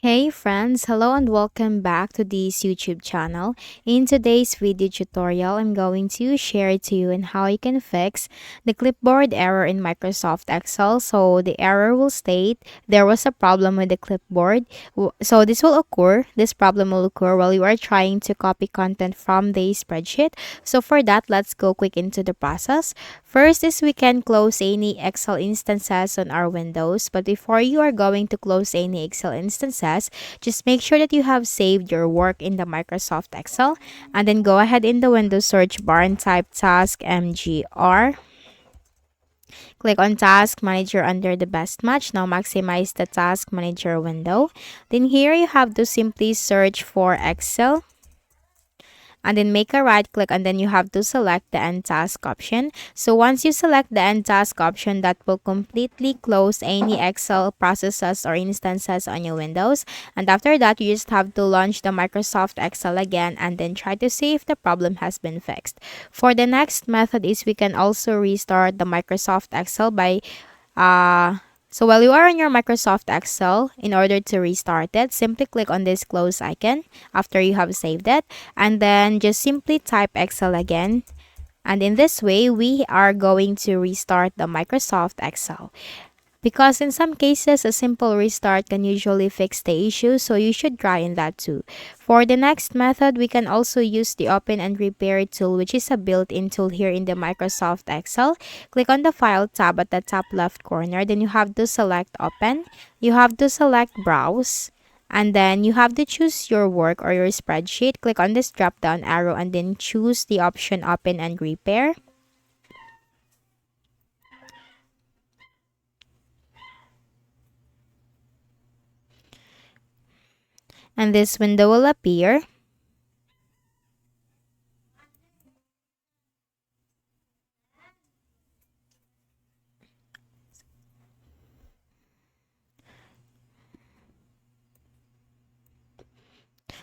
Hey friends, hello and welcome back to this YouTube channel. In today's video tutorial, I'm going to share to you on how you can fix the clipboard error in Microsoft Excel. So the error will state there was a problem with the clipboard. So this problem will occur while you are trying to copy content from the spreadsheet. So for that, let's go quick into the process. First is we can close any Excel instances on our windows, but before you are going to close any Excel instances, just make sure that you have saved your work in the Microsoft Excel, and then go ahead in the Windows search bar and type task mgr. Click on Task Manager under the Best Match. Now maximize the Task Manager window. Then here you have to simply search for Excel, and then make a right click, and then you have to select the end task option. So once you select the end task option, that will completely close any Excel processes or instances on your Windows. And after that, you just have to launch the Microsoft Excel again and then try to see if the problem has been fixed. For the next method is we can also restart the Microsoft Excel by so while you are on your Microsoft Excel, in order to restart it, simply click on this close icon after you have saved it, and then just simply type Excel again. And in this way, we are going to restart the Microsoft Excel. Because in some cases, a simple restart can usually fix the issue, so you should try in that too. For the next method, we can also use the Open and Repair tool, which is a built-in tool here in the Microsoft Excel. Click on the File tab at the top left corner, then you have to select Open. You have to select Browse, and then you have to choose your work or your spreadsheet. Click on this drop-down arrow and then choose the option Open and Repair. And this window will appear.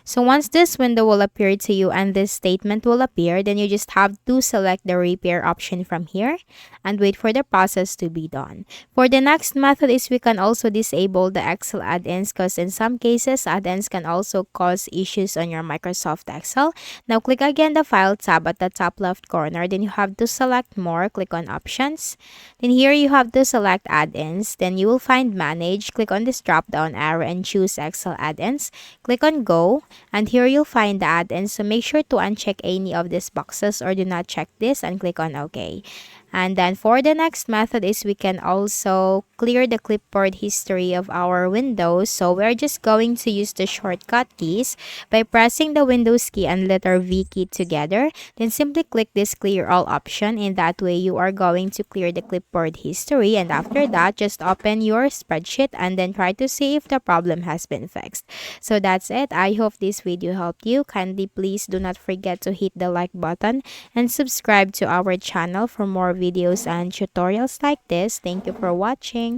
So once this window will appear to you and this statement will appear, then you just have to select the repair option from here and wait for the process to be done. For the next method is we can also disable the Excel add-ins, because in some cases, add-ins can also cause issues on your Microsoft Excel. Now click again the File tab at the top left corner, then you have to select More, click on Options. Then here you have to select Add-ins, then you will find Manage, click on this drop-down arrow and choose Excel Add-ins. Click on Go, and here you'll find the add-ins, so make sure to uncheck any of these boxes or do not check this and click on OK. And then for the next method is we can also clear the clipboard history of our Windows. So we're just going to use the shortcut keys by pressing the Windows key and letter V key together. Then simply click this clear all option. In that way, you are going to clear the clipboard history. And after that, just open your spreadsheet and then try to see if the problem has been fixed. So that's it. I hope this video helped you. Kindly please do not forget to hit the like button and subscribe to our channel for more videos and tutorials like this. Thank you for watching.